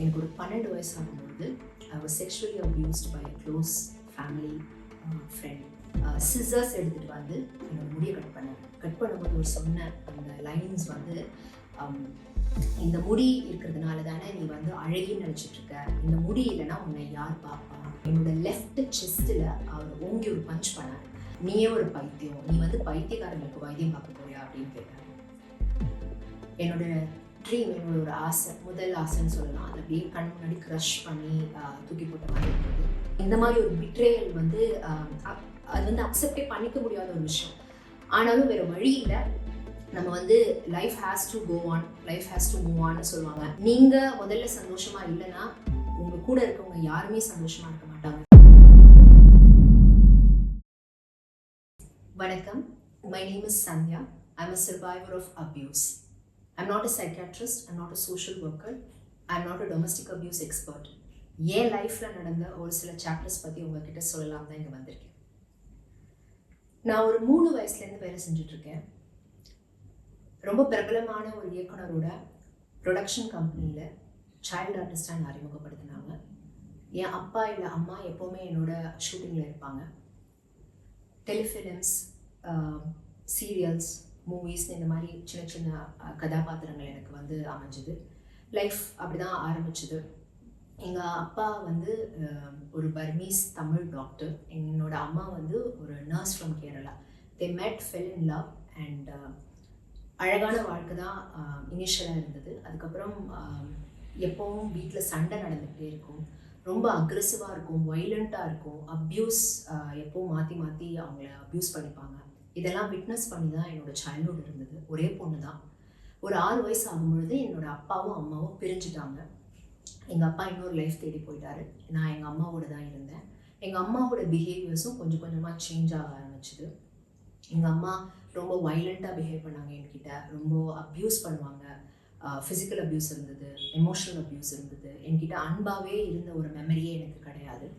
எனக்கு ஒரு 12 வயசு ஆகும்பொழுது I was sexually abused by a close family friend. Scissors எடுத்துகிட்டு வந்து என்னோட முடியை கட் பண்ணும்போது ஒரு சொன்ன அந்த லைன்ஸ் வந்து இந்த முடி இருக்கிறதுனால தானே நீ வந்து அழகின்னு நினச்சிட்டு இருக்க, இந்த முடி இல்லைன்னா உன்னை யார் பார்ப்பா. என்னோட லெஃப்ட் செஸ்ட்டில் அவர் ஓங்கி ஒரு பஞ்ச் பண்ணார். நீயே ஒரு பைத்தியம், நீ வந்து பைத்தியக்காரங்களுக்கு வைத்தியம் பார்க்க போறியா அப்படின்னு கேட்டார். என்னோட ட்ரீம், என்னோட ஒரு ஆசை, முதல் ஆசைன்னு சொல்லலாம், அதை அப்படியே கண் முன்னாடி க்ரஷ் பண்ணி தூக்கி போட்ட மாதிரி இருந்தது. இந்த மாதிரி ஒரு பிட்ரேயல் வந்து அது வந்து அக்செப்டே பண்ணிக்க முடியாத ஒரு விஷயம். ஆனாலும் வேறு வழி இல்லை, நம்ம வந்து life has to go on, life has to move ஆன்னு சொல்லுவாங்க. நீங்கள் முதல்ல சந்தோஷமாக இல்லைன்னா உங்கள் கூட இருக்கவங்க யாருமே சந்தோஷமாக இருக்க மாட்டாங்க. வணக்கம், my name is Sandhya. I'm a survivor of abuse. I'm not a psychiatrist, I'm not a social worker, I'm not a domestic abuse expert. என் லைஃப்பில் நடந்த ஒரு சில சாப்டர்ஸ் பற்றி உங்ககிட்ட சொல்லலாம் தான் இங்கே வந்திருக்கேன். நான் ஒரு 3 வயசுலேருந்து வேலை செஞ்சிட்ருக்கேன். ரொம்ப பிரபலமான ஒரு இயக்குனரோட ப்ரொடக்ஷன் கம்பெனியில் சைல்டு ஆர்டிஸ்டாக என்னை அறிமுகப்படுத்தினாங்க. என் அப்பா இல்லை அம்மா எப்போவுமே என்னோட ஷூட்டிங்கில் இருப்பாங்க. டெலிஃபிலிம்ஸ், சீரியல்ஸ், மூவிஸ், இந்த மாதிரி சின்ன சின்ன கதாபாத்திரங்கள் எனக்கு வந்து அமைஞ்சுது. லைஃப் அப்படி தான் ஆரம்பிச்சுது. எங்கள் அப்பா வந்து ஒரு பர்மீஸ் தமிழ் டாக்டர், என்னோட அம்மா வந்து ஒரு நர்ஸ் ஃப்ரம் கேரளா. தே மெட், ஃபெல் இன் லவ் அண்ட் அழகான வாழ்க்கை தான் இனிஷியலாக இருந்தது. அதுக்கப்புறம் எப்போவும் வீட்டில் சண்டை நடந்துகிட்டே இருக்கும், ரொம்ப அக்ரெசிவாக இருக்கும், வைலண்ட்டாக இருக்கும், அப்யூஸ் எப்போவும் மாற்றி மாற்றி அவங்கள அப்யூஸ் பண்ணிப்பாங்க. இதெல்லாம் விட்னஸ் பண்ணி தான் என்னோடய சைல்ட்ஹுட் இருந்தது. ஒரே பொண்ணு தான். ஒரு 6 வயசு ஆகும்பொழுது என்னோடய அப்பாவும் அம்மாவும் பிரிஞ்சுட்டாங்க. எங்கள் அப்பா இன்னொரு லைஃப் தேடி போயிட்டாரு. நான் எங்கள் அம்மாவோட தான் இருந்தேன். எங்கள் அம்மாவோட பிஹேவியர்ஸும் கொஞ்சம் கொஞ்சமாக சேஞ்ச் ஆக ஆரம்பிச்சுது. எங்கள் அம்மா ரொம்ப வைலண்ட்டாக பிஹேவ் பண்ணாங்க என்கிட்ட, ரொம்ப அப்யூஸ் பண்ணுவாங்க. ஃபிசிக்கல் அப்யூஸ் இருந்தது, எமோஷ்னல் அப்யூஸ் இருந்தது. என்கிட்ட அன்பாகவே இருந்த ஒரு மெமரியே எனக்கு கிடையாது.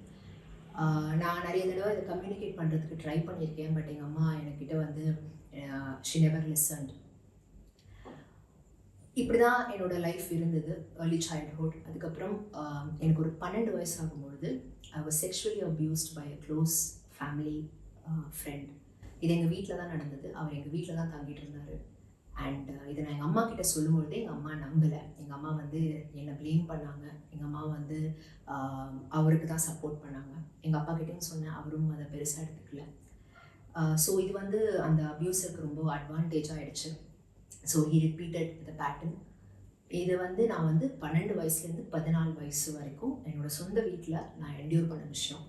நான் நிறைய தடவை இதை கம்யூனிகேட் பண்ணுறதுக்கு ட்ரை பண்ணியிருக்கேன். பட் எங்கள் அம்மா என்கிட்ட வந்து ஷி நெவர் லிசன்ட். இப்படி தான் என்னோடய லைஃப் இருந்தது, ஏர்லி சைல்ட்ஹுட். அதுக்கப்புறம் எனக்கு ஒரு 12 வயசு ஆகும்பொழுது I was sexually abused by a close family friend. இது எங்கள் வீட்டில் தான் நடந்தது. அவர் எங்கள் வீட்டில் தான் தங்கிட்டு இருந்தார். அண்ட் இதை நான் எங்கள் அம்மா கிட்டே சொல்லும்பொழுது எங்கள் அம்மா நம்பலை. எங்கள் அம்மா வந்து என்னை ப்ளேம் பண்ணாங்க. எங்கள் அம்மா வந்து அவருக்கு தான் சப்போர்ட் பண்ணாங்க. எங்கள் அப்பா கிட்டேயும் சொன்னேன், அவரும் அதை பெருசாக எடுத்துக்கல. ஸோ இது வந்து அந்த அப்யூஸருக்கு ரொம்ப அட்வான்டேஜ் ஆகிடுச்சு. So he repeated the pattern. இதை வந்து நான் வந்து 12 வயசுலேருந்து 14 வயசு வரைக்கும் என்னோடய சொந்த வீட்டில் நான் என்டியூர் பண்ண விஷயம்.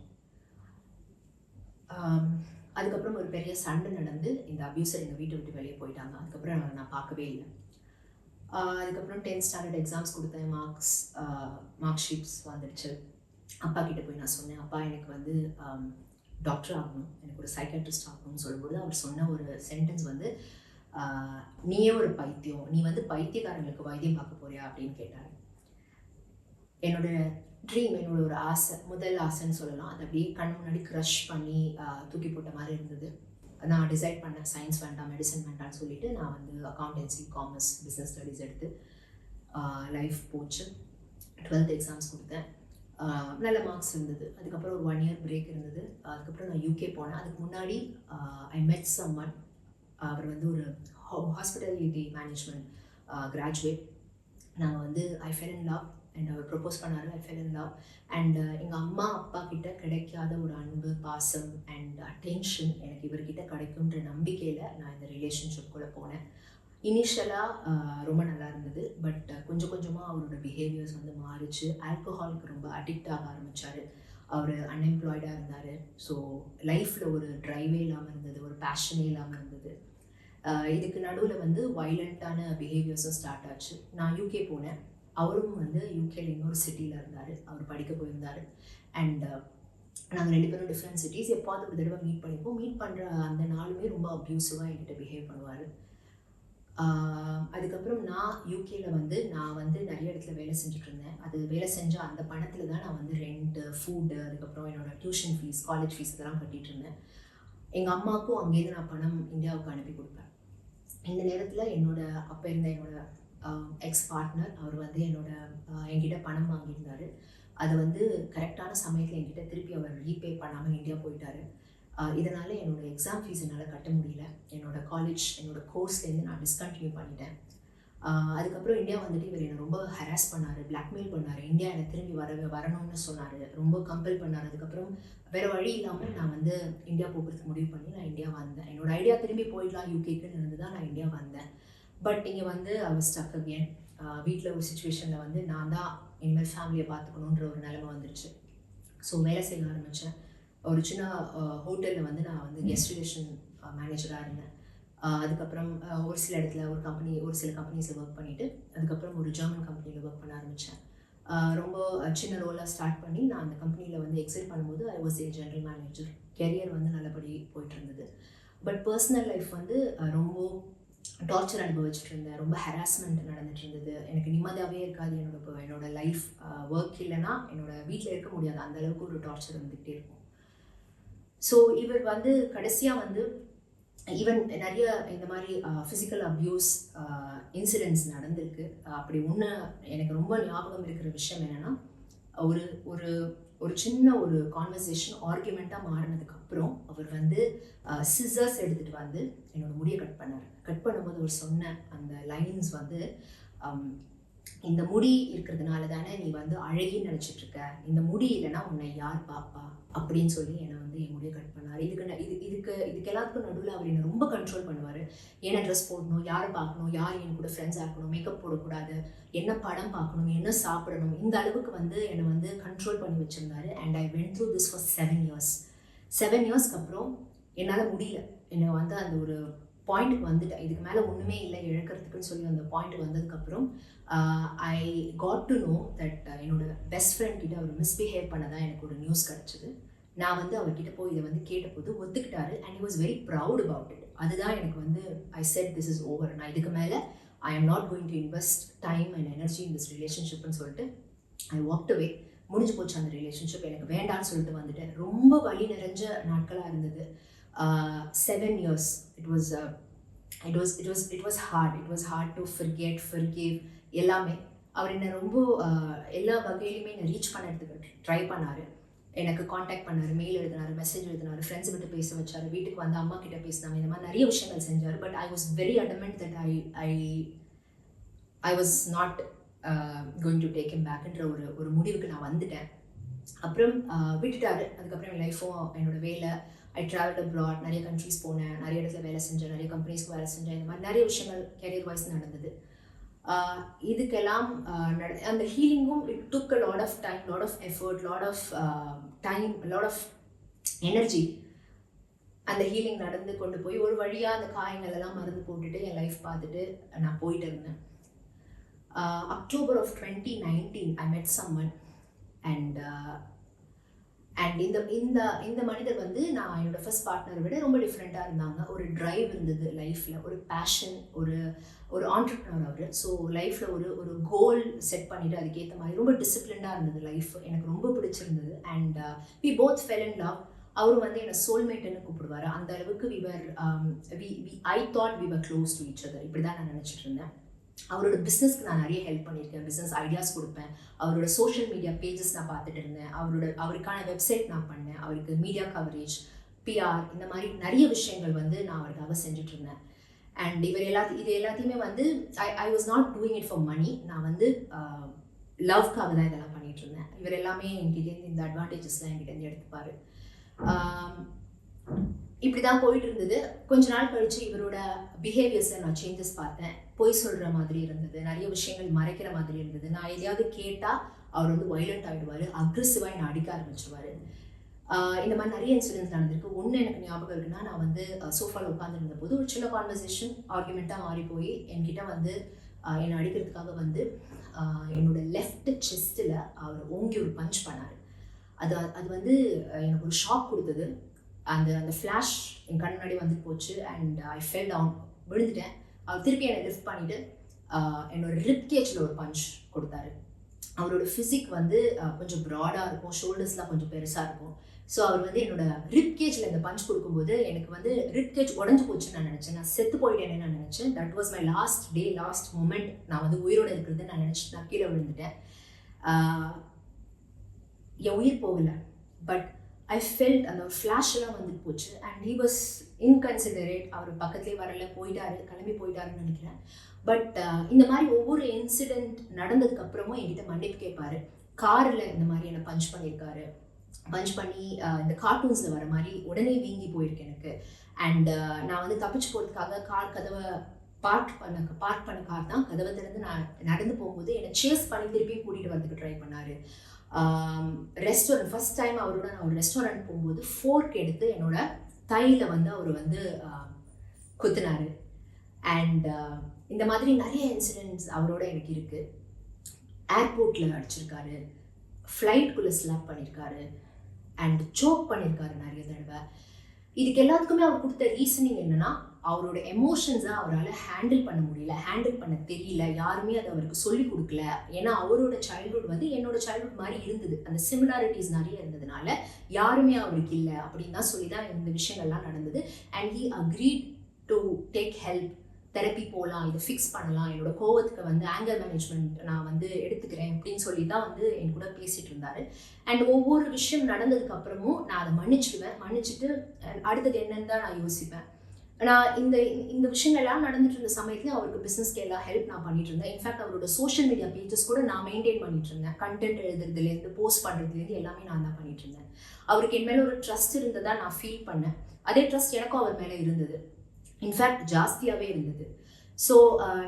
அதுக்கப்புறம் ஒரு பெரிய சண்டை நடந்து இந்த அப்யூஸர் எங்கள் வீட்டை விட்டு வெளியே போயிட்டாங்க. அதுக்கப்புறம் நான் பார்க்கவே இல்லை. அதுக்கப்புறம் 10th ஸ்டாண்டர்ட் எக்ஸாம்ஸ் கொடுத்தேன். மார்க் ஷீட்ஸ் வந்துடுச்சு. அப்பா கிட்டே போய் நான் சொன்னேன், அப்பா எனக்கு வந்து டாக்டர் ஆகணும், எனக்கு ஒரு சைக்காட்ரிஸ்ட் ஆகணும்னு சொல்லும்போது அவர் சொன்ன ஒரு சென்டென்ஸ் வந்து, நீயே ஒரு பைத்தியம், நீ வந்து பைத்தியக்காரங்களுக்கு வைத்தியம் பார்க்க போறியா அப்படின்னு கேட்டார். என்னோட ட்ரீம், என்னோட ஒரு ஆசை, முதல் ஆசைன்னு சொல்லலாம், அதை அப்படியே கண் முன்னாடி க்ரஷ் பண்ணி தூக்கி போட்ட மாதிரி இருந்தது. நான் டிசைட் பண்ணேன், சயின்ஸ் வேண்டாம், மெடிசன் வேண்டாம்னு சொல்லிட்டு நான் வந்து அக்கௌண்டன்சி, காமர்ஸ், பிஸ்னஸ் ஸ்டடீஸ் எடுத்து லைஃப் போச்சு. 12th எக்ஸாம்ஸ் கொடுத்தேன். நல்ல மார்க்ஸ் இருந்தது. அதுக்கப்புறம் ஒரு 1 இயர் பிரேக் இருந்தது. அதுக்கப்புறம் நான் யூகே போனேன். அதுக்கு முன்னாடி ஐ மெட் சம்மன். அவர் வந்து ஒரு ஹாஸ்பிட்டாலிட்டி மேனேஜ்மெண்ட் கிராஜுவேட். நாங்கள் வந்து I fell in love and அவர் ப்ரப்போஸ் பண்ணார். I fell in love and எங்கள் அம்மா அப்பா கிட்ட கிடைக்காத ஒரு அன்பு, பாசம் அண்ட் அட்டென்ஷன் எனக்கு இவர்கிட்ட கிடைக்குன்ற நம்பிக்கையில் நான் இந்த ரிலேஷன்ஷிப்குள்ளே போனேன். இனிஷியலாக ரொம்ப நல்லா இருந்தது. பட் கொஞ்சம் கொஞ்சமாக அவரோட பிஹேவியர்ஸ் வந்து மாறிச்சு. ஆல்கஹாலுக்கு ரொம்ப அடிக்ட் ஆக ஆரம்பித்தார். அவர் அன்எம்ப்ளாய்டாக இருந்தார். ஸோ லைஃப்பில் ஒரு ட்ரைவே இல்லாமல் இருந்தது, ஒரு பேஷனே இல்லாமல் இருந்தது. இதுக்கு நடுவில் வந்து வைலண்ட்டான பிஹேவியர்ஸும் ஸ்டார்ட் ஆச்சு. நான் யூகே போனேன். அவரும் வந்து யூகேல இன்னொரு சிட்டியில் இருந்தார். அவர் படிக்க போயிருந்தார். அண்ட் நாங்கள் 2 பேரும் டிஃப்ரெண்ட் சிட்டிஸ். எப்போது ஒரு தடவை மீட் பண்ணிப்போம். மீட் பண்ணுற அந்த நாளுமே ரொம்ப அப்யூசிவாக என்கிட்ட பிஹேவ் பண்ணுவார். அதுக்கப்புறம் நான் யூகேல வந்து நான் வந்து நிறைய இடத்துல வேலை செஞ்சுட்ருந்தேன். அது வேலை செஞ்ச அந்த பணத்தில் தான் நான் வந்து ரெண்ட்டு, ஃபுட்டு, அதுக்கப்புறம் என்னோடய டியூஷன் ஃபீஸ், காலேஜ் ஃபீஸ் இதெல்லாம் கட்டிகிட்டு இருந்தேன். எங்கள் அம்மாவுக்கும் அங்கேருந்து நான் பணம் இந்தியாவுக்கு அனுப்பி கொடுப்பேன். இந்த நேரத்தில் அப்போ இருந்த என்னோடய எக்ஸ் பார்ட்னர். அவர் வந்து என்கிட்ட பணம் வாங்கியிருந்தார். அது வந்து கரெக்டான சமயத்தில் என்கிட்ட திருப்பி அவர் ரீபே பண்ணாமல் இந்தியா போயிட்டார். இதனால் என்னோடய எக்ஸாம் ஃபீஸ் என்னால் கட்ட முடியல. என்னோடய காலேஜ் கோர்ஸ்லேருந்து நான் டிஸ்கண்டினியூ பண்ணிட்டேன். அதுக்கப்புறம் இந்தியா வந்துட்டு இவர் என்னை ரொம்ப ஹராஸ் பண்ணார், பிளாக்மெயில் பண்ணார். இந்தியா என்னை திரும்பி வரணும்னு சொன்னார், ரொம்ப கம்பல் பண்ணார். அதுக்கப்புறம் வேறு வழி இல்லாமல் நான் வந்து இந்தியா போகிறதுக்கு முடிவு பண்ணி நான் இந்தியா வந்தேன். என்னோடய ஐடியா திரும்பி போயிடலாம் யூகேக்குன்னு இருந்து தான் நான் இந்தியா வந்தேன். பட் இங்கே வந்து அவர் ஸ்டக் அகேன். வீட்டில் ஒரு சுச்சுவேஷனில் வந்து நான் தான் இனிமேல் ஃபேமிலியை பார்த்துக்கணுன்ற ஒரு நிலைமை வந்துருச்சு. ஸோ வேலை செய்ய ஆரம்பித்தேன். ஒரு சின்ன ஹோட்டலில் வந்து நான் வந்து கெஸ்ட் ரிலேஷன் மேனேஜராக இருந்தேன். அதுக்கப்புறம் ஒரு சில இடத்துல ஒரு சில கம்பெனிஸில் ஒர்க் பண்ணிவிட்டு அதுக்கப்புறம் ஒரு ஜெர்மன் கம்பெனியில் ஒர்க் பண்ண ஆரம்பித்தேன். ரொம்ப சின்ன ரோலாக ஸ்டார்ட் பண்ணி நான் அந்த கம்பெனியில் வந்து எக்ஸிட் பண்ணும்போது I was a general manager. Career வந்து நல்லபடி போயிட்டு இருந்தது. பட் பர்சனல் லைஃப் வந்து ரொம்ப டார்ச்சர் அனுபவிச்சுட்டு இருந்தேன். ரொம்ப ஹராஸ்மெண்ட் நடந்துட்டு இருந்தது. எனக்கு நிம்மதியாகவே இருக்காது. என்னோட லைஃப் ஒர்க் இல்லைன்னா என்னோடய வீட்டில் இருக்க முடியாது. அந்தளவுக்கு ஒரு டார்ச்சர் வந்துகிட்டே இருக்கும். ஸோ இவர் வந்து கடைசியாக வந்து ஈவன் நிறைய இந்த மாதிரி ஃபிசிக்கல் அப்யூஸ் இன்சிடென்ட்ஸ் நடந்திருக்கு. அப்படி ஒன்று எனக்கு ரொம்ப ஞாபகம் இருக்கிற விஷயம் என்னென்னா, ஒரு ஒரு ஒரு சின்ன ஒரு கான்வர்சேஷன் ஆர்குமெண்ட்டாக மாறினதுக்கப்புறம் அவர் வந்து சிசர்ஸ் எடுத்துகிட்டு வந்து என்னோடய முடியை கட் பண்ணார். கட் பண்ணும்போது அவர் சொன்ன அந்த லைன்ஸ் வந்து, இந்த முடி இருக்கிறதுனால தானே நீ வந்து அழகின்னு நினச்சிட்ருக்க, இந்த முடி இல்லைன்னா உன்னை யார் பாப்பா அப்படின்னு சொல்லி என்னை வந்து என் முடியை கட் பண்ணார். இதுக்கு எல்லாத்துக்கும் நடுவில் அவர் என்னை ரொம்ப கண்ட்ரோல் பண்ணுவார். என்ன ட்ரெஸ் போடணும், யாரை பார்க்கணும், யார் என் கூட ஃப்ரெண்ட்ஸாக இருக்கணும், மேக்கப் போடக்கூடாது, என்ன படம் பார்க்கணும், என்ன சாப்பிடணும், இந்த அளவுக்கு வந்து என்னை வந்து கண்ட்ரோல் பண்ணி வச்சுருந்தாரு. And I went through this for 7 years. 7 yearsக்கு அப்புறம் என்னால் முடியல. என்னை வந்து அந்த ஒரு பாயிண்ட்டுக்கு வந்துட்டேன். இதுக்கு மேலே ஒன்றுமே இல்லை இழக்கிறதுக்குன்னு சொல்லி அந்த பாயிண்ட் வந்ததுக்கப்புறம் I got to know that என்னோட பெஸ்ட் ஃப்ரெண்ட் கிட்ட அவர் மிஸ்பிஹேவ் பண்ணதான் எனக்கு ஒரு நியூஸ் கிடச்சிது. நான் வந்து அவர்கிட்ட போய் இதை வந்து கேட்டபோது ஒத்துக்கிட்டாரு. And he was very proud about it. அதுதான் எனக்கு வந்து I said this is over. நான் இதுக்கு மேலே I am not going to invest time and energy in this ரிலேஷன்ஷிப்னு சொல்லிட்டு ஐ வாக்ட் அவே. முடிஞ்சு போச்சு அந்த ரிலேஷன்ஷிப். எனக்கு வேண்டான்னு சொல்லிட்டு வந்துட்டேன். ரொம்ப வலி நிறைஞ்ச நாட்களாக இருந்தது. 7 years. It was hard. It was hard to forgive எல்லாமே. அவர் என்னை ரொம்ப எல்லா வகையிலுமே என்னை ரீச் பண்ணுறதுக்கு ட்ரை பண்ணார். எனக்கு காண்டாக்ட் பண்ணார், மெயில் எழுதினார், மெசேஜ் எழுதினார், ஃப்ரெண்ட்ஸ் விட்டு பேச வச்சார், வீட்டுக்கு வந்து அம்மா கிட்ட பேசினாங்க. இந்த மாதிரி நிறைய விஷயங்கள் செஞ்சார். But I was very adamant that I was not going to take him பேக்ன்ற ஒரு முடிவுக்கு நான் வந்துட்டேன். அப்புறம் விட்டுட்டாரு. அதுக்கப்புறம் என் லைஃப்பும் என்னோடய வேலை, ஐ ட்ராவல்ட் அப்ராட், நிறைய கண்ட்ரிஸ் போனேன், நிறைய இடத்துல வேலை செஞ்சேன், நிறைய கம்பெனிஸ்க்கு வேலை செஞ்சேன். இந்த மாதிரி நிறைய விஷயங்கள் கேரியர் வைஸ் நடந்தது. இதுக்கெல்லாம் அந்த ஹீலிங்கும் it took a lot of time, lot of effort, lot of energy. அந்த ஹீலிங் நடந்து கொண்டு போய் ஒரு வழியாக அந்த காயங்கள் எல்லாம் மருந்து போட்டுட்டு என் லைஃப் பார்த்துட்டு நான் போயிட்டு இருந்தேன். அக்டோபர் ஆஃப் 2019 ஐ மெட் சம்மன். அண்ட் இந்த மனிதர் வந்து நான் என்னோடய ஃபர்ஸ்ட் பார்ட்னரை விட ரொம்ப டிஃப்ரெண்ட்டாக இருந்தாங்க. ஒரு ட்ரைவ் இருந்தது லைஃப்பில், ஒரு பேஷன், ஒரு ஆண்டர்ப்ரனர் அவர். ஸோ லைஃப்பில் ஒரு கோல் செட் பண்ணிவிட்டு அதுக்கேற்ற மாதிரி ரொம்ப டிசிப்ளின்டாக இருந்தது லைஃப். எனக்கு ரொம்ப பிடிச்சிருந்தது. And we both fell in love. அவரும் வந்து என்னை சோல்மேட்டுன்னு கூப்பிடுவார். அந்த அளவுக்கு I thought we were close to each other. இப்படி தான் நான் நினச்சிட்டு இருந்தேன். அவரோட பிஸ்னஸ்க்கு நான் நிறைய ஹெல்ப் பண்ணியிருக்கேன். பிஸ்னஸ் ஐடியாஸ் கொடுப்பேன். அவரோட சோஷியல் மீடியா பேஜஸ் நான் பார்த்துட்டு இருந்தேன். அவருக்கான வெப்சைட் நான் பண்ணேன். அவருக்கு மீடியா கவரேஜ், பிஆர், இந்த மாதிரி நிறைய விஷயங்கள் வந்து நான் அவருக்காக செஞ்சுட்டு இருந்தேன். அண்ட் இது எல்லாத்தையுமே வந்து I was not doing it for money. நான் வந்து லவ்க்காக தான் இதெல்லாம் பண்ணிட்டு இருந்தேன். இவர் எல்லாமே என்கிட்டேருந்து இந்த அட்வான்டேஜஸ்லாம் என்கிட்டேருந்து எடுத்துப்பார். இப்படி தான் போயிட்டு இருந்தது. கொஞ்ச நாள் கழிச்சு இவரோட பிஹேவியர்ஸில் நான் சேஞ்சஸ் பார்த்தேன். பொய் சொல்கிற மாதிரி இருந்தது, நிறைய விஷயங்கள் மறைக்கிற மாதிரி இருந்தது. நான் எதையாவது கேட்டால் அவர் வந்து வைலண்ட் ஆகிடுவார், அக்ரெசிவாக என்னை அடிக்க ஆரம்பிச்சிடுவார். இந்த மாதிரி நிறைய இன்சிடென்ட்ஸ் நடந்திருக்கு. ஒன்று எனக்கு ஞாபகம் இருக்குன்னா, நான் வந்து சோஃபாவில் உட்காந்துருந்த போது ஒரு சின்ன கான்வர்சேஷன் ஆர்குமெண்ட்டாக மாறி போய் என்கிட்ட வந்து என்னை அடிக்கிறதுக்காக வந்து என்னோட லெஃப்ட் செஸ்ட்டில் அவர் ஓங்கி ஒரு பஞ்ச் பண்ணார். அது வந்து எனக்கு ஒரு ஷாக் கொடுத்தது. அந்த ஃப்ளாஷ் என் கண் முன்னாடி வந்து போச்சு. அண்ட் ஐ ஃபெல் டவுன், விழுந்துட்டேன். அவர் திருப்பி என்னை லிஃப்ட் பண்ணிவிட்டு என்னோட ரிப் கேஜில் ஒரு பஞ்ச் கொடுத்தாரு. அவரோட ஃபிசிக் வந்து கொஞ்சம் ப்ராடாக இருக்கும், ஷோல்டர்ஸ்லாம் கொஞ்சம் பெருசாக இருக்கும். ஸோ அவர் வந்து என்னோட ரிப் கேஜில் இந்த பஞ்ச் கொடுக்கும்போது எனக்கு வந்து ரிப் கேஜ் உடஞ்சி போச்சுன்னு நான் நினச்சேன். நான் செத்து போயிட்டேன்னு நான் நினச்சேன். That was my last moment. நான் வந்து உயிரோடு இருக்கிறது நான் நினச்சிட்டு நான் கீழே விழுந்துட்டேன். என் உயிர் போகலை, பட் ஐ ஃபெல்ட் அந்த ஒரு ஃப்ளாஷெல்லாம் வந்துட்டு போச்சு. And he was inconsiderate. அவர் பக்கத்துலேயே வரல, கிளம்பி போயிட்டாருன்னு நினைக்கிறேன். பட் இந்த மாதிரி ஒவ்வொரு இன்சிடெண்ட் நடந்ததுக்கு அப்புறமும் என்கிட்ட மன்னிப்பு கேட்பாரு. காரில் இந்த மாதிரி என்னை பஞ்ச் பண்ணியிருக்காரு. பஞ்ச் பண்ணி இந்த கார்ட்டூன்ஸில் வர மாதிரி உடனே வீங்கி போயிருக்கு எனக்கு. அண்ட் நான் வந்து தப்பிச்சு போகிறதுக்காக கார் கதவை பார்க் பண்ண கார் தான் கதவை திறந்து நான் நடந்து போகும்போது என்னை சேஸ் பண்ணி திருப்பியும் கூட்டிகிட்டு வரதுக்கு ட்ரை பண்ணார். ரெஸ்டாரண்ட் ஃபர்ஸ்ட் டைம் அவரோட நான் ஒரு ரெஸ்டாரண்ட் போகும்போது ஃபோர்க் எடுத்து என்னோட தையில் வந்து அவர் வந்து குத்துனார். அண்ட் இந்த மாதிரி நிறைய இன்சிடென்ட்ஸ் அவரோட எனக்கு இருக்குது. ஏர்போர்ட்டில் அடிச்சிருக்காரு, ஃப்ளைட்குள்ளே ஸ்லாப் பண்ணியிருக்காரு, அண்ட் சோக் பண்ணியிருக்காரு நிறைய தடவை. இதுக்கு எல்லாத்துக்குமே அவர் கொடுத்த ரீசனிங் என்னன்னா, அவரோட எமோஷன்ஸை அவரால் ஹேண்டில் பண்ண முடியல, ஹேண்டில் பண்ண தெரியல, யாருமே அதை அவருக்கு சொல்லிக் கொடுக்கல. ஏன்னா அவரோட சைல்ட்ஹுட் வந்து என்னோட சைல்ட்ஹுட் மாதிரி இருந்தது, அந்த சிமிலாரிட்டிஸ் நிறைய இருந்ததுனால யாருமே அவருக்கு இல்லை அப்படின்னு தான் சொல்லி தான் இந்த விஷயங்கள்லாம் நடந்தது. And he agreed to take help, therapy போகலாம், இதை ஃபிக்ஸ் பண்ணலாம், என்னோட கோவத்துக்கு வந்து ஆங்கர் மேனேஜ்மெண்ட் நான் வந்து எடுத்துக்கிறேன் அப்படின்னு சொல்லி தான் வந்து என் கூட பேசிகிட்டு இருந்தார். அண்ட் ஒவ்வொரு விஷயம் நடந்ததுக்கு அப்புறமும் நான் அதை மன்னிச்சுட்டு அடுத்தது என்னன்னு தான் நான் யோசிப்பேன். நான் இந்த விஷயங்கள்லாம் நடந்துட்டு இருந்த சமயத்துல அவருக்கு பிஸ்னஸ்க்கு எல்லாம் ஹெல்ப் நான் பண்ணிட்டு இருந்தேன். இன்ஃபேக்ட் அவரோட சோஷியல் மீடியா பேஜஸ் கூட நான் மெயின்டைன் பண்ணிட்டு இருந்தேன். கண்டென்ட் எழுதுறதுலேருந்து போஸ்ட் பண்ணுறதுலேருந்து எல்லாமே நான் தான் பண்ணிட்டு இருந்தேன். அவருக்கு என் மேலே ஒரு ட்ரஸ்ட் இருந்ததா நான் ஃபீல் பண்ணேன். அதே ட்ரஸ்ட் எனக்கும் அவர் மேலே இருந்தது, இன்ஃபேக்ட் ஜாஸ்தியாகவே இருந்தது. ஸோ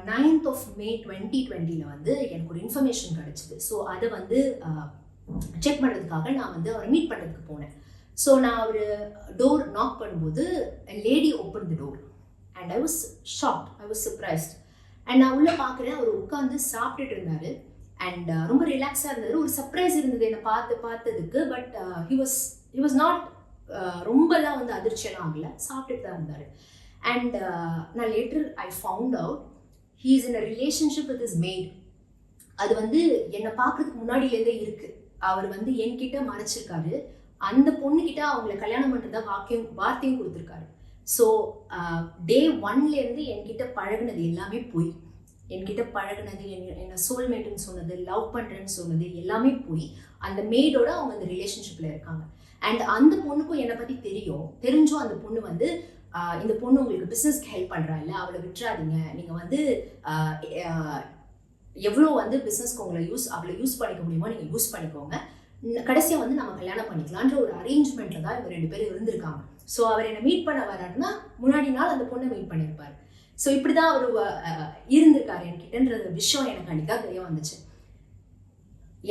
9th of May 2020 வந்து எனக்கு ஒரு இன்ஃபர்மேஷன் கிடச்சிது. ஸோ அதை வந்து செக் பண்ணுறதுக்காக நான் வந்து அவரை மீட் பண்ணுறதுக்கு போனேன். ஸோ நான் ஒரு டோர் நாக் பண்ணும்போது lady open the door and I was shocked, I was surprised. And நான் உள்ளே பார்க்குறேன், அவர் உட்காந்து சாப்பிட்டுட்டு இருந்தார். அண்ட் ரொம்ப ரிலாக்ஸாக இருந்தது. ஒரு சர்ப்ரைஸ் இருந்தது என்னை பார்த்ததுக்கு. பட் ஹி வாஸ் நாட் ரொம்பலாம் வந்து அதிர்ச்சியெல்லாம் ஆகலை, சாப்பிட்டுட்டு தான் இருந்தார். அண்ட் நான் later I found out he is in a relationship with is made. அது வந்து என்னை பார்க்குறதுக்கு முன்னாடியிலேருந்தே இருக்குது. அவர் வந்து என்கிட்ட மறைச்சிருக்காரு. அந்த பொண்ணுக்கிட்ட அவங்கள கல்யாணம் பண்ணுறதா வார்த்தையும் கொடுத்துருக்காரு. ஸோ டே 1லேருந்து என்கிட்ட பழகுனது எல்லாமே போய், என்கிட்ட பழகுனது என்ன சோல்மேட்டுன்னு சொன்னது, லவ் பண்ணுறேன்னு சொன்னது எல்லாமே போய். அந்த மெய்டோட அவங்க அந்த ரிலேஷன்ஷிப்பில் இருக்காங்க. அண்ட் அந்த பொண்ணுக்கும் என்னை பற்றி தெரிஞ்சும் அந்த பொண்ணு வந்து இந்த பொண்ணு உங்களுக்கு பிஸ்னஸ்க்கு ஹெல்ப் பண்ணுறா இல்லை, அவளை விட்டுறாதீங்க, நீங்கள் வந்து எவ்வளோ வந்து பிஸ்னஸ்க்கு அவளை யூஸ் பண்ணிக்க முடியுமோ நீங்கள் யூஸ் பண்ணிக்கோங்க, கடைசியாக வந்து நம்ம கல்யாணம் பண்ணிக்கலான்ற ஒரு அரேஞ்ச்மெண்ட்டில் தான் இவங்க 2 பேரும் இருந்திருக்காங்க. ஸோ அவர் என்னை மீட் பண்ண வராருன்னா முன்னாடி நாள் அந்த பொண்ணை மீட் பண்ணியிருப்பார். ஸோ இப்படி தான் அவர் இருந்திருக்காரு என்கிட்டன்ற விஷயம் எனக்கு அன்றைக்கி தான் தெரிய வந்துச்சு.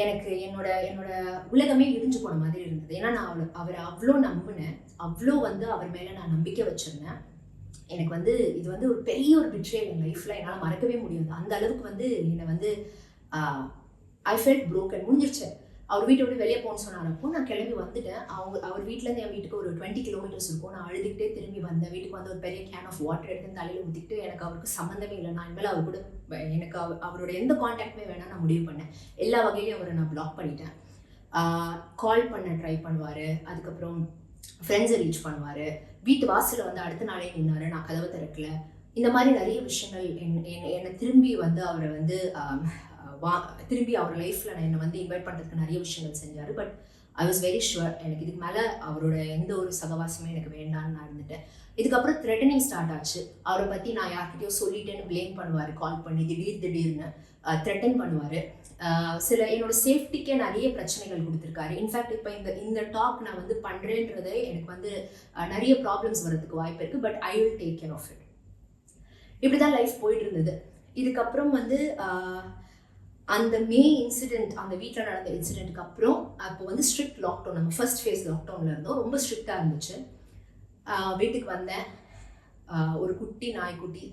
எனக்கு என்னோட உலகமே இடிஞ்சு போன மாதிரி இருந்தது. ஏன்னா நான் அவரை அவ்வளோ நம்பினேன், அவ்வளோ வந்து அவர் மேலே நான் நம்பிக்கை வச்சுருந்தேன். எனக்கு வந்து இது வந்து ஒரு பெரிய ஒரு பிட்ரேல் என் லைஃப்பில் என்னால் மறக்கவே முடியாது. அந்த அளவுக்கு வந்து என்னை வந்து ஐ ஃபெல்ட் ப்ரோக்கன். முடிஞ்சிருச்சு. அவர் வீட்டை விட்டு வெளியே போகணும்னு சொன்னாரப்போ நான் கிளம்பி வந்துட்டேன். அவர் வீட்டிலேருந்து என் வீட்டுக்கு ஒரு 20 kilometers இருக்கும். நான் அழுதுகிட்டே திரும்பி வந்தேன். வீட்டுக்கு வந்து ஒரு பெரிய கேன் ஆஃப் வாட்டர் எடுத்து தலையில் ஊற்றிக்கிட்டு எனக்கு அவருக்கு சம்மந்தமே இல்லை, நான் இனிமேல் அவர் கூட எனக்கு அவரோட எந்த கான்டாக்டுமே வேணாம் நான் முடிவு பண்ணேன். எல்லா வகையிலையும் அவரை நான் பிளாக் பண்ணிட்டேன். கால் பண்ண ட்ரை பண்ணுவார், அதுக்கப்புறம் ஃப்ரெண்ட்ஸை ரீச் பண்ணுவார், வீட்டு வாசலில் வந்து அடுத்த நாளே நின்னார், நான் கதவை திறக்கல. இந்த மாதிரி நிறைய விஷயங்கள் என்னை திரும்பி வந்து அவரை வந்து திரும்பி அவர் லைஃப்பில் நான் என்னை வந்து இன்வைட் பண்ணுறதுக்கு நிறைய விஷயங்கள் செஞ்சார். But I was very sure எனக்கு இதுக்கு மேலே அவரோட எந்த ஒரு சகவாசமே எனக்கு வேண்டான்னு நான் இருந்துட்டேன். இதுக்கப்புறம் த்ரெட்டனிங் ஸ்டார்ட் ஆச்சு. அவரை பற்றி நான் யார்கிட்டயோ சொல்லிட்டேன்னு ப்ளேம் பண்ணுவார், கால் பண்ணி திடீர்னு த்ரெட்டன் பண்ணுவார். சில என்னோட சேஃப்டிக்கே நிறைய பிரச்சனைகள் கொடுத்துருக்காரு. இன்ஃபேக்ட் இப்போ இந்த டாக் நான் வந்து பண்ணுறேன்றதே எனக்கு வந்து நிறைய ப்ராப்ளம்ஸ் வர்றதுக்கு வாய்ப்பு இருக்குது. But I will take care of it. இப்படி தான் லைஃப் போயிட்டு இருந்தது. இதுக்கப்புறம் வந்து அந்த மே இன்சிடெண்ட், அந்த வீட்டில் நடந்த இன்சிடெண்ட்டுக்கு அப்புறம் அப்போ வந்து ஸ்ட்ரிக்ட் லாக்டவுன், நம்ம ஃபர்ஸ்ட் ஃபேஸ் லாக்டவுனில் இருந்தோம். ரொம்ப ஸ்ட்ரிக்டாக இருந்துச்சு. வீட்டுக்கு வந்தேன். ஒரு குட்டி நாய்க்குட்டி,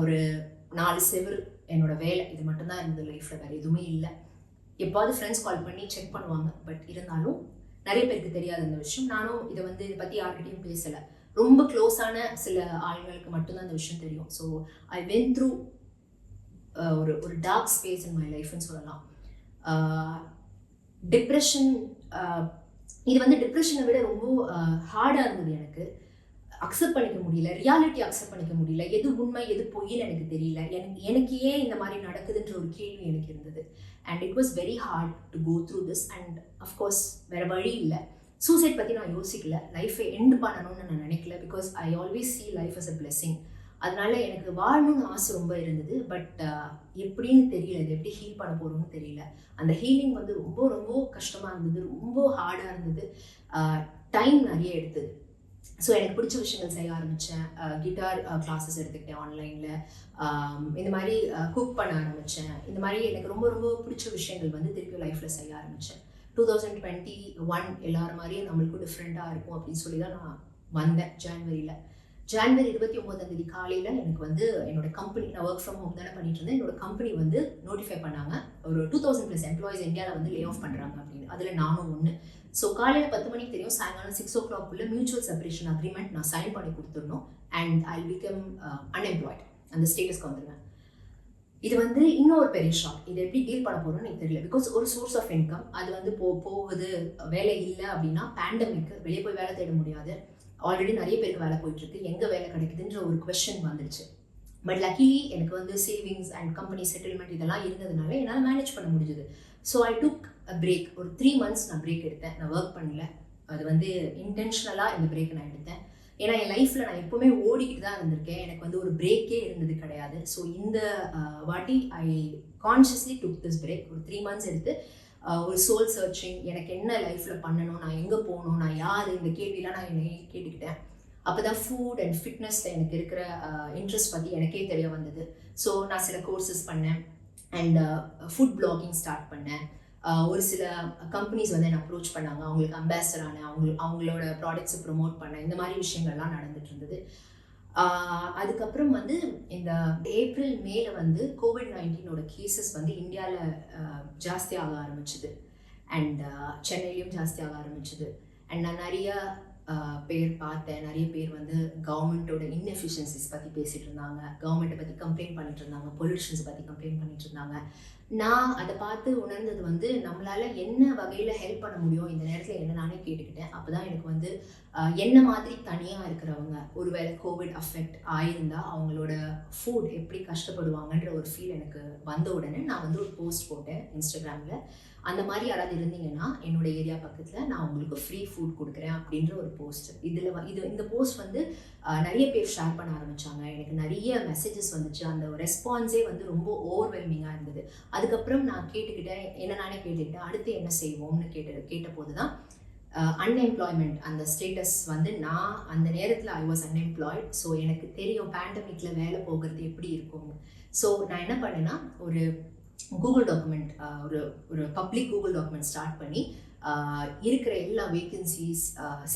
ஒரு 4 செவர், என்னோட வேலை, இது மட்டும்தான் இருந்தது லைஃப்பில், வேறு எதுவுமே இல்லை. எப்போது ஃப்ரெண்ட்ஸ் கால் பண்ணி செக் பண்ணுவாங்க. பட் இருந்தாலும் நிறைய பேருக்கு தெரியாது இந்த விஷயம். நானும் இதை பற்றி யார்கிட்டையும் பேசலை. ரொம்ப க்ளோஸான சில ஆளுங்களுக்கு மட்டும்தான் இந்த விஷயம் தெரியும். ஸோ ஐ வென்ட் த்ரூ ஒரு டார்க் ஸ்பேஸ் இன் மை லைஃப்னு சொல்லலாம். டிப்ரெஷன், இது வந்து டிப்ரெஷனை விட ரொம்ப ஹார்டாக இருந்தது எனக்கு. அக்செப்ட் பண்ணிக்க முடியல, ரியாலிட்டி அக்செப்ட் பண்ணிக்க முடியல, எது உண்மை எது பொய்ன்னு எனக்கு தெரியல, எனக்கு ஏன் இந்த மாதிரி நடக்குதுன்ற ஒரு கேள்வி எனக்கு இருந்தது. And it was very hard to go through this. And of course வேறு வழி இல்லை, சூசைட் பற்றி நான் யோசிக்கல, லைஃபை எண்ட் பண்ணணும்னு நான் நினைக்கல. Because I always see life as a blessing. அதனால எனக்கு வாழணும்னு ஆசை ரொம்ப இருந்தது. பட் எப்படின்னு தெரியல, இது எப்படி ஹீல் பண்ண போகிறோம்னு தெரியல. அந்த ஹீலிங் வந்து ரொம்ப ரொம்ப கஷ்டமாக இருந்தது, ரொம்ப ஹார்டாக இருந்தது, டைம் நிறைய எடுத்தது. ஸோ எனக்கு பிடிச்ச விஷயங்கள் செய்ய ஆரம்பித்தேன். கிட்டார் கிளாஸஸ் எடுத்துக்கிட்டேன் ஆன்லைனில். இந்த மாதிரி குக் பண்ண ஆரம்பித்தேன். இந்த மாதிரி எனக்கு ரொம்ப ரொம்ப பிடிச்ச விஷயங்கள் வந்து திருப்பி லைஃப்பில் செய்ய ஆரம்பித்தேன். 2021 எல்லாரும் மாதிரியும் நம்மளுக்கும் டிஃப்ரெண்ட்டாக இருக்கும் அப்படின்னு சொல்லி தான் நான் வந்தேன். ஜான்வரி 29 காலையில் எனக்கு வந்து என்னோட கம்பெனி, நான் ஒர்க் ஃப்ரம் ஹோம் தானே பண்ணிட்டு இருந்தேன், என்னோட கம்பெனி வந்து நோட்டிஃபை பண்ணாங்க, ஒரு 2000+ எம்ப்ளாயிஸ் இந்தியாவில் வந்து லே ஆஃப் பண்ணுறாங்க அப்படின்னு. அதில் நானும் ஒன்று. ஸோ காலையில் 10 மணிக்கு தெரியும், சாயங்காலம் 6 o'clock மியூச்சுவல் செப்பரேஷன் அக்ரிமெண்ட் நான் சைன் பண்ணி கொடுத்துடணும். அண்ட் ஐ பிகம் அன்எம்ப்ளாய்ட், அந்த ஸ்டேட்டஸ்க்கு வந்துடுவேன். இது வந்து இன்னொரு பெரிய ஷாக். இது எப்படி டீல் பண்ண போகிறோம்னு எனக்கு தெரியல. பிகாஸ் ஒரு சோர்ஸ் ஆஃப் இன்கம் அது வந்து போகுது, வேலை இல்லை அப்படின்னா பேண்டமிக், வெளியே போய் வேலை தேட முடியாது. ஆல்ரெடி நிறைய பேருக்கு வேலை போயிட்டுருக்கு, எங்கே வேலை கிடைக்குதுன்ற ஒரு கொஸ்டின் வந்துடுச்சு. பட் லக்கிலி எனக்கு வந்து சேவிங்ஸ் அண்ட் கம்பெனி செட்டில்மெண்ட் இதெல்லாம் இருந்ததுனால என்னால் மேனேஜ் பண்ண முடிஞ்சது. So I took a break. ஒரு 3 months நான் பிரேக் எடுத்தேன். நான் ஒர்க் பண்ணல, அது வந்து இன்டென்ஷனலாக இந்த பிரேக் நான் எடுத்தேன். ஏன்னா என் லைஃப்பில் நான் எப்போவுமே ஓடிக்கிட்டு தான் இருந்திருக்கேன், எனக்கு வந்து ஒரு பிரேக்கே இருந்தது கிடையாது. ஸோ இந்த வாட்டி ஐ கான்ஷியஸ்லி டுக் திஸ் பிரேக். ஒரு 3 months எடுத்து ஒரு சோல் சர்ச்சிங், எனக்கு என்ன லைஃப்பில் பண்ணணும், நான் எங்கே போகணும், நான் யார், இந்த கேள்வியெலாம் நான் என்னை கேட்டுக்கிட்டேன். அப்போ தான் ஃபுட் அண்ட் ஃபிட்னஸில் எனக்கு இருக்கிற இன்ட்ரெஸ்ட் பற்றி எனக்கே தெரிய வந்தது. ஸோ நான் சில கோர்சஸ் பண்ணேன் அண்ட் ஃபுட் பிளாகிங் ஸ்டார்ட் பண்ணேன். ஒரு சில கம்பெனிஸ் வந்து என்னை அப்ரோச் பண்ணாங்க, அவங்களுக்கு அம்பாசடர் ஆனேன், அவங்களோட ப்ராடக்ட்ஸை ப்ரொமோட் பண்ணேன். இந்த மாதிரி விஷயங்கள்லாம் நடந்துட்டு இருந்தது. அதுக்கப்புறம் வந்து இந்த ஏப்ரல் மேல வந்து COVID-19 கேசஸ் வந்து இந்தியாவில் ஜாஸ்தியாக ஆரம்பிச்சுது. அண்ட் சென்னையிலையும் ஜாஸ்தியாக ஆரம்பிச்சுது. அண்ட் நான் நிறைய பேர் பார்த்தேன், நிறைய பேர் வந்து கவர்மெண்ட்டோட இன்எஃபிஷியன்சிஸ் பற்றி பேசிகிட்டு இருந்தாங்க, கவர்மெண்ட்டை பற்றி கம்ப்ளைண்ட் பண்ணிட்டு இருந்தாங்க, பொல்யூஷன்ஸ் பற்றி கம்ப்ளைண்ட் பண்ணிட்டு இருந்தாங்க. நான் அதை பார்த்து உணர்ந்தது வந்து நம்மளால் என்ன வகையில் ஹெல்ப் பண்ண முடியும் இந்த நேரத்தில் என்ன நானே கேட்டுக்கிட்டேன். அப்போ தான் எனக்கு வந்து என்ன மாதிரி தனியாக இருக்கிறவங்க ஒருவேளை கோவிட் அஃபெக்ட் ஆயிருந்தால் அவங்களோட ஃபுட் எப்படி கஷ்டப்படுவாங்கன்ற ஒரு ஃபீல் எனக்கு வந்த உடனே நான் வந்து ஒரு போஸ்ட் போட்டேன் இன்ஸ்டாகிராமில். அந்த மாதிரி யாராவது இருந்தீங்கன்னா என்னோட ஏரியா பக்கத்தில் நான் உங்களுக்கு ஃப்ரீ ஃபுட் கொடுக்குறேன் அப்படின்ற ஒரு போஸ்ட். இந்த போஸ்ட் வந்து நிறைய பேர் ஷேர் பண்ண ஆரம்பித்தாங்க. எனக்கு நிறைய மெசேஜஸ் வந்துச்சு. அந்த ரெஸ்பான்ஸே வந்து ரொம்ப ஓவர்வெல்மிங்காக இருந்தது. அதுக்கப்புறம் நான் கேட்டுக்கிட்டேன், நானே கேட்டுக்கிட்டேன் அடுத்து என்ன செய்வோம்னு கேட்டபோது தான் அன்எம்ப்ளாய்மெண்ட் அந்த ஸ்டேட்டஸ் வந்து, நான் அந்த நேரத்தில் ஐ வாஸ் அன்எம்ப்ளாய்ட். ஸோ எனக்கு தெரியும் பேண்டமிக்கில் வேலை போகிறது எப்படி இருக்கும்னு. ஸோ நான் என்ன பண்ணேன்னா ஒரு கூகுள் டாக்குமெண்ட், ஒரு பப்ளிக் கூகுள் டாக்குமெண்ட் ஸ்டார்ட் பண்ணி இருக்கிற எல்லா vacancies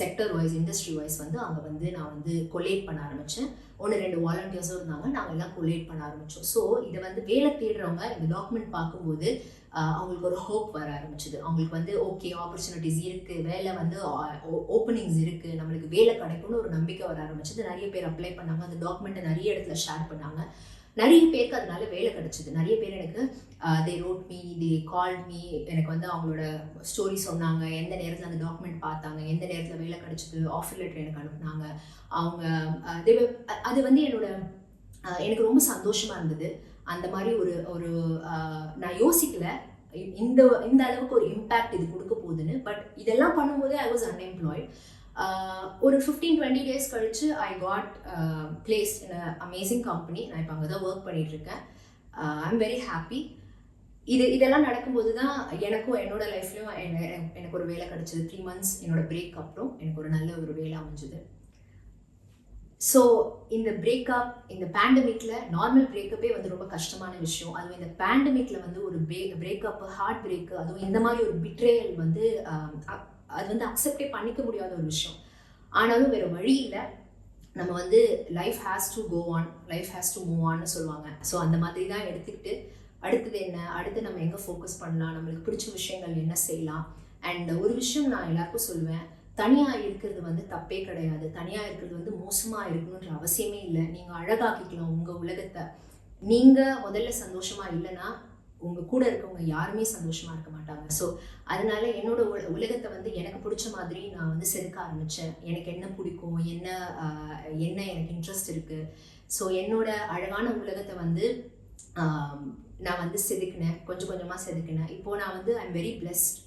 sector wise industry wise வந்து அங்கே வந்து நான் வந்து கொலேட் பண்ண ஆரம்பித்தேன். 1-2 வாலண்டியர்ஸும் இருந்தாங்க, நாங்கள் எல்லாம் கொலேட் பண்ண ஆரம்பித்தோம். ஸோ இதை வந்து வேலை தேடுறவங்க இந்த டாக்குமெண்ட் பார்க்கும்போது அவங்களுக்கு ஒரு ஹோப் வர ஆரம்பிச்சுது. அவங்களுக்கு வந்து ஓகே ஆப்பர்ச்சுனிட்டிஸ் இருக்குது, வேலை வந்து ஓப்பனிங்ஸ் இருக்குது, நம்மளுக்கு வேலை கிடைக்கும்னு ஒரு நம்பிக்கை வர ஆரம்பிச்சது. நிறைய பேர் அப்ளை பண்ணாங்க, அந்த டாக்குமெண்ட்டை நிறைய இடத்துல ஷேர் பண்ணாங்க. நிறைய பேருக்கு அதனால வேலை கிடச்சிது. நிறைய பேர் எனக்கு they wrote me, they called me, எனக்கு வந்து அவங்களோட ஸ்டோரி சொன்னாங்க, எந்த நேரத்தில் அந்த டாக்குமெண்ட் பார்த்தாங்க, எந்த நேரத்தில் வேலை கிடச்சிது, ஆஃபர் லெட்டர் எனக்கு அனுப்புனாங்க. அவங்க அது வந்து எனக்கு ரொம்ப சந்தோஷமாக இருந்தது. அந்த மாதிரி ஒரு நான் யோசிக்கல இந்த அளவுக்கு ஒரு இம்பேக்ட் இது கொடுக்க போகுதுன்னு. பட் இதெல்லாம் பண்ணும்போதே ஐ வாஸ் அன்எம்ப்ளாய்ட். ஒரு 15-20 days கழிச்சு I got place in a amazing company. நான் இப்போ அங்கே தான் ஒர்க் பண்ணிகிட்ருக்கேன். I am very happy. இதெல்லாம் நடக்கும்போது தான் எனக்கும் என்னோட லைஃப்லையும் எனக்கு ஒரு வேலை கிடச்சிது. 3 months என்னோட பிரேக் அப்புறம் எனக்கு ஒரு நல்ல ஒரு வேலை அமைஞ்சுது. ஸோ இந்த பிரேக்கப், இந்த பேண்டமிக்கில் நார்மல் பிரேக்கப்பே வந்து ரொம்ப கஷ்டமான விஷயம். அதுவும் இந்த பேண்டமிக்கில் வந்து ஒரு பிரேக்கப், ஹார்ட் பிரேக்கு, அதுவும் இந்த மாதிரி ஒரு பிட்ரேயல் வந்து அது வந்து அக்செப்டே பண்ணிக்க முடியாத ஒரு விஷயம். ஆனாலும் வேறு வழி இல்லை, நம்ம வந்து life has to go on, life has to move ஆன்னு சொல்லுவாங்க. ஸோ அந்த மாதிரி தான் எடுத்துக்கிட்டு அடுத்தது என்ன, அடுத்து நம்ம எங்கே ஃபோக்கஸ் பண்ணலாம், நம்மளுக்கு பிடிச்ச விஷயங்கள் என்ன செய்யலாம். அண்ட் ஒரு விஷயம் நான் எல்லாருக்கும் சொல்லுவேன், தனியாக இருக்கிறது வந்து தப்பே கிடையாது, தனியாக இருக்கிறது வந்து மோசமாக இருக்கணுன்ற அவசியமே இல்லை. நீங்கள் அழகாக்கிக்கலாம் உங்கள் உலகத்தை. நீங்கள் முதல்ல சந்தோஷமாக இல்லைன்னா உங்கள் கூட இருக்கவங்க யாருமே சந்தோஷமாக இருக்க மாட்டாங்க. ஸோ அதனால என்னோட உலகத்தை வந்து எனக்கு பிடிச்ச மாதிரி நான் வந்து செதுக்க ஆரம்பித்தேன். எனக்கு என்ன பிடிக்கும், என்ன என்ன எனக்கு இன்ட்ரெஸ்ட் இருக்குது. ஸோ என்னோட அழகான உலகத்தை வந்து நான் வந்து செதுக்கினேன், கொஞ்சம் கொஞ்சமாக செதுக்கினேன். இப்போது நான் வந்து ஐ எம் வெரி பிளெஸ்ட்.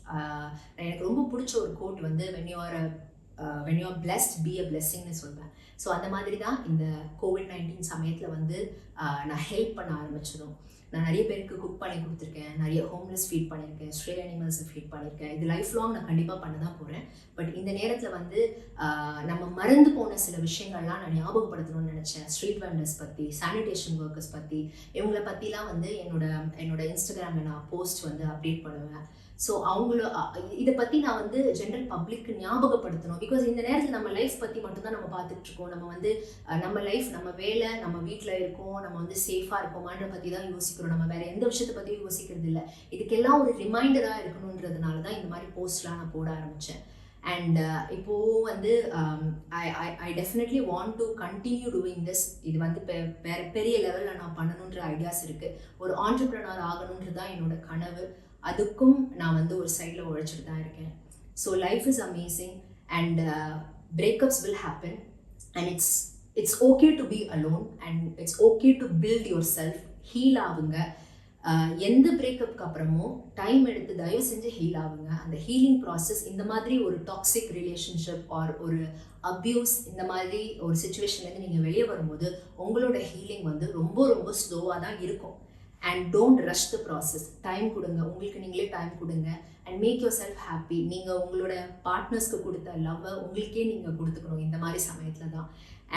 எனக்கு ரொம்ப பிடிச்ச ஒரு கோட் வந்து when you are blessed be a blessingனு சொல்வேன். ஸோ அந்த மாதிரி தான் இந்த COVID-19 சமயத்தில் வந்து நான் ஹெல்ப் பண்ண ஆரம்பிச்சதும். நான் நிறைய பேருக்கு குக் பண்ணி கொடுத்துருக்கேன், நிறைய ஹோம்லெஸ் ஃபீட் பண்ணியிருக்கேன், ஸ்ட்ரே அனிமல்ஸை ஃபீட் பண்ணியிருக்கேன். இது லைஃப் லாங் நான் கண்டிப்பாக பண்ண தான் போகிறேன். பட் இந்த நேரத்தில் வந்து நம்ம மறந்து போன சில விஷயங்கள்லாம் நான் ஞாபகப்படுத்தணும்னு நினச்சேன். ஸ்ட்ரீட் வெண்டர்ஸ் பற்றி, சானிடேஷன் ஒர்க்கர்ஸ் பற்றி, இவங்கள பற்றிலாம் வந்து என்னோட இன்ஸ்டாகிராமில் நான் போஸ்ட் வந்து அப்டேட் பண்ணுவேன். ஸோ இதை பற்றி நான் வந்து ஜென்ரல் பப்ளிக்கு ஞாபகப்படுத்தணும். பிகாஸ் இந்த நேரத்தில் நம்ம லைஃப் பற்றி மட்டும்தான் நம்ம பார்த்துட்ருக்கோம். நம்ம வந்து நம்ம லைஃப், நம்ம வேலை, நம்ம வீட்டில் இருக்கோம், நம்ம வந்து சேஃபாக இருக்கோமான்ற பற்றி தான் யோசிக்கிறோம். நம்ம வேறு எந்த விஷயத்தை பற்றியும் யோசிக்கிறது இல்லை. இதுக்கெல்லாம் ஒரு ரிமைண்டராக இருக்கணுன்றதுனால தான் இந்த மாதிரி போஸ்ட்லாம் நான் போட ஆரம்பித்தேன். அண்ட் இப்போது வந்து I definitely want to continue doing this. இது வந்து வேறு பெரிய லெவலில் நான் பண்ணணுன்ற ஐடியாஸ் இருக்குது. ஒரு ஆண்டர்ப்ரனர் ஆகணுன்றது தான் என்னோட கனவு. அதுக்கும் நான் வந்து ஒரு சைடில் உழைச்சிட்டு தான் இருக்கேன். So life is amazing and breakups will happen and it's okay to be alone and it's okay to build yourself. Heal ஆகுங்க. எந்த பிரேக்கப்புக்கு அப்புறமும் டைம் எடுத்து தயவு செஞ்சு ஹீல் ஆகுங்க. அந்த ஹீலிங் ப்ராசஸ் இந்த மாதிரி ஒரு டாக்ஸிக் ரிலேஷன்ஷிப் ஆர் ஒரு அப்யூஸ் இந்த மாதிரி ஒரு சுச்சுவேஷன்லேருந்து நீங்கள் வெளியே வரும்போது உங்களோட ஹீலிங் வந்து ரொம்ப ரொம்ப ஸ்லோவாக தான் இருக்கும். And don't rush the process. Time கொடுங்க, உங்களுக்கு நீங்களே டைம் கொடுங்க and make yourself happy. நீங்கள் உங்களோட பார்ட்னர்ஸ்க்கு கொடுத்த லவ்வை உங்களுக்கே நீங்கள் கொடுத்துக்கணும் இந்த மாதிரி சமயத்தில் தான்.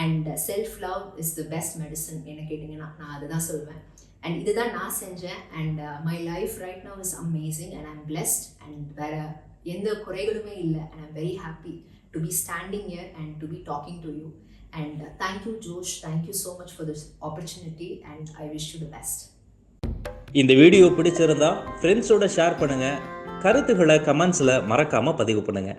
And self love is the best medicine என்ன கேட்டிங்கன்னா நான் அதை தான் சொல்வேன். அண்ட் இதுதான் நான் செஞ்சேன். And my life right now is amazing and I'm blessed and வேறு எந்த குறைகளுமே இல்லை. And I'm very happy to be standing here and to be talking to you. And thank you Josh, thank you so much for this opportunity and I wish you the best. இந்த video பிடிச்சிருந்தா ஃப்ரெண்ட்ஸோட share பண்ணுங்கள். கருத்துக்களை கமெண்ட்ஸில் மறக்காமல் பதிவு பண்ணுங்கள்.